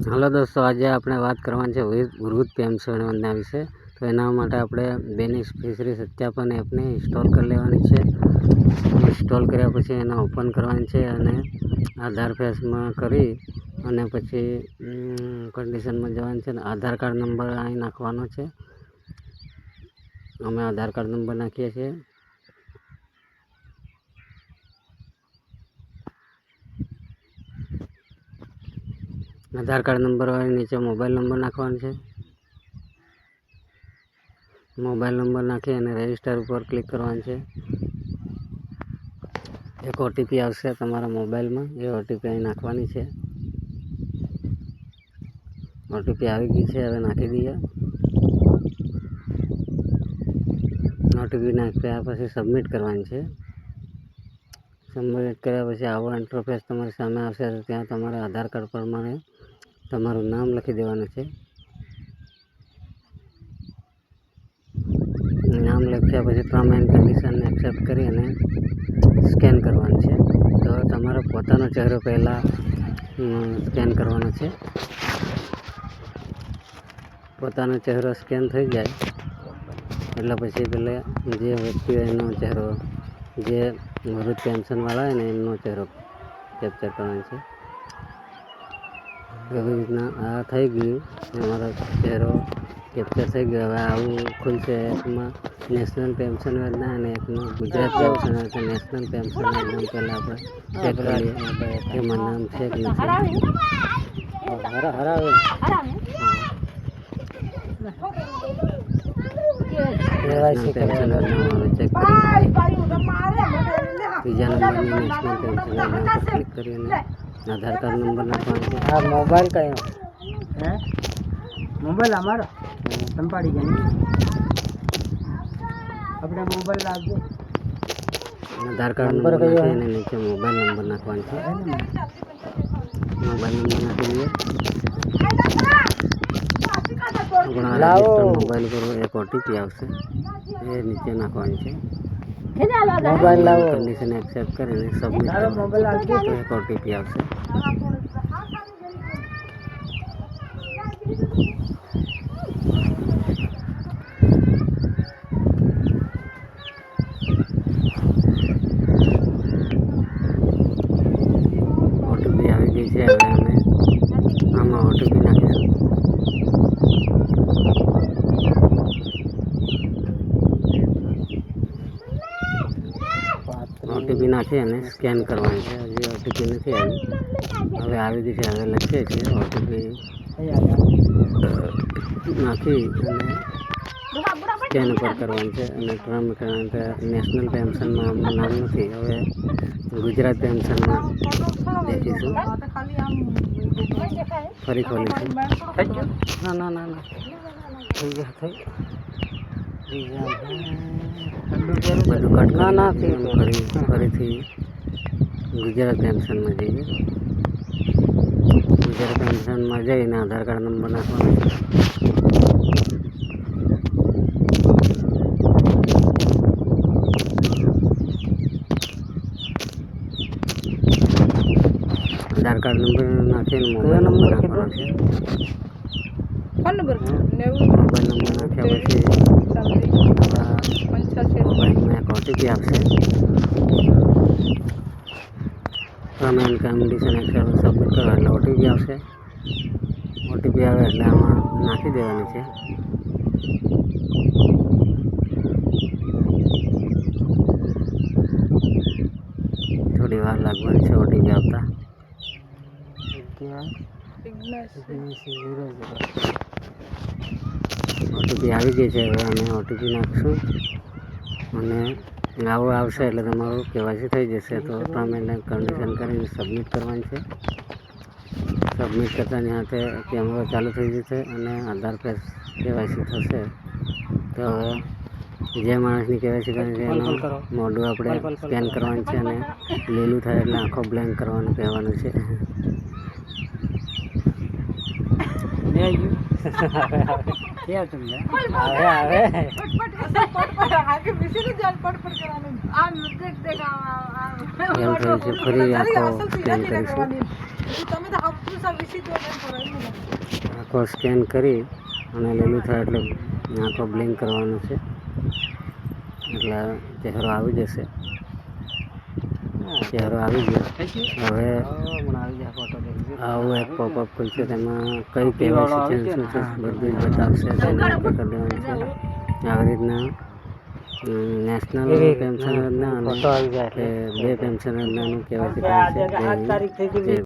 Hello દોસ્તો, આજે આપણે વાત કરવાની છે વૃદ્ધ પેન્શન યોજના વિશે. તો એના માટે આપણે બેનિફિશરી સત્યાપન એપને ઇન્સ્ટોલ કરી લેવાની છે. ઇન્સ્ટોલ કર્યા પછી એને ઓપન કરવાની છે અને આધાર ફેસમાં કરી અને પછી કન્ડિશનમાં જવાનું છે. આધાર કાર્ડ નંબર અહીં નાખવાનો છે. અમે આધાર કાર્ડ નંબર નાખીએ છીએ. આધાર કાર્ડ નંબર વાળી નીચે મોબાઈલ નંબર નાખવાનો છે. મોબાઈલ નંબર નાખી અને રજિસ્ટર ઉપર ક્લિક કરવાનું છે. એક ઓટીપી આવશે તમારા મોબાઈલમાં, એ ઓટીપી અહીં નાખવાની છે. ઓટીપી આવી ગઈ છે, હવે નાખી દઈએ. ઓટીપી નાખ્યા પછી સબમિટ કરવાની છે. સબમિટ કર્યા પછી આવો ઇન્ટરફેસ તમારી સામે આવશે. ત્યાં તમારા આધાર કાર્ડ પ્રમાણે તમારું નામ લખી દેવાનું છે. નામ લખ્યા પછી ટર્મ એન્ડ કન્ડિશનને એક્સેપ્ટ કરી અને સ્કેન કરવાનું છે. તો તમારો પોતાનો ચહેરો પહેલાં સ્કેન કરવાનો છે. પોતાનો ચહેરો સ્કેન થઈ જાય એટલે પછી પેલા જે વ્યક્તિ હોય એનો ચહેરો, જે વૃદ્ધ પેન્શનવાળા હોય ને એમનો ચહેરો કેપ્ચર કરવાનો છે. એવી રીતના આ થઈ ગયું, અમારો ચહેરો કેપ્ચર થઈ ગયો. હવે આવું ખુલશે. એકમાં નેશનલ પેન્શન યોજના અને એકમાં ગુજરાત પેન્શન યોજના. નેશનલ પેન્શન યોજના પહેલાં આપણે ચેક કરીએ એમાં નામ છે કે નથી. પેન્શન યોજનામાં ચેક કરીએ. ત્રીજા નંબરની નેશનલ પેન્શન યોજના પર ક્લિક કરીને આધાર કાર્ડ નંબર નાખવાનો છે. આ મોબાઈલ કયો હે? મોબાઈલ અમારો સંભાળી ગયા. આપણે મોબાઈલ લાવજો. આધાર કાર્ડ નંબર નાખી અને નીચે મોબાઈલ નંબર નાખવાનો છે. મોબાઈલ નંબર નાખી દઈએ. મોબાઈલ પર એક ઓટીપી આવશે, એ નીચે નાખવાની છે. મોબાઈલ લાવો. કન્ડિશન એક્સેપ્ટ કરીને સબમિટ કરવાનું છે. તો એક ઓટીપી આવશે. ઓટીપી આવી ગઈ છે. હવે અમે આમાં ઓટીપી નાખીશું. ઓટીપી નાખી અને સ્કેન કરવાની છે. હજી ઓટીપી નથી આવી, હવે આવી ગઈ છે. હવે લખીએ છીએ ઓટીપી નાખી અને સ્કેન ઉપર કરવાનું છે. અને ટર્મ નેશનલ પેન્શનમાં આમનું નામ નથી, હવે ગુજરાત પેન્શનમાં દેખીશું. ફરી ખોલીશું. ના ના ના ના થઈ ગયા, બધું કટ ના ના ફરીથી ગુજરાત પેન્શનમાં જઈએ. ગુજરાત પેન્શનમાં જઈને આધાર કાર્ડ નંબર નાખવાનો છે. આધાર કાર્ડ નંબર નાખીને મોબાઈલ નંબર નાખવાનો છે. મોબાઈલ નંબર નાખ્યા પછી મોબાઈલમાં એક ઓટીપી આવશે. Term and condition accept submit કરો એટલે ઓટીપી આવશે. ઓટીપી આવે એટલે આમાં નાખી દેવાની છે. થોડી વાર લાગવાની છે ઓટીપી આવતા. ઓટીપી આવી ગઈ છે. હવે અમે ઓટીપી નાખીશું અને આવું આવશે એટલે તમારું કેવાયસી થઈ જશે. તો ટર્મ એન્ડ કન્ડિશન કરીને સબમિટ કરવાની છે. સબમિટ કરતાની સાથે કેમેરો ચાલુ થઈ જશે અને આધાર ફેસ કેવાયસી થશે. તો હવે જે માણસની કેવાયસી કરવાની છે એનું મોઢું આપણે સ્કેન કરવાનું છે અને લીલું થાય એટલે આંખો બ્લેન્ક કરવાનું કહેવાનું છે. ફરી આંખો સ્કેન કરીશું. આખો સ્કેન કરી અને લીલું થાય એટલે આખો બ્લિંક કરવાનું છે, એટલે ચહેરો આવી જશે. ચહેરો આવી ગયો. હવે આવું એક પોપઅપ ખુલશે, તેમાં કઈ કેવાયસી ચેન્જ શું છે બધું જ બતાવશે. તેને ઓકે કરી દેવાનું છે. આવી રીતના નેશનલ પેન્શન યોજના અને બે પેન્શન યોજનાનું કેવાયસી કરવાનું છે.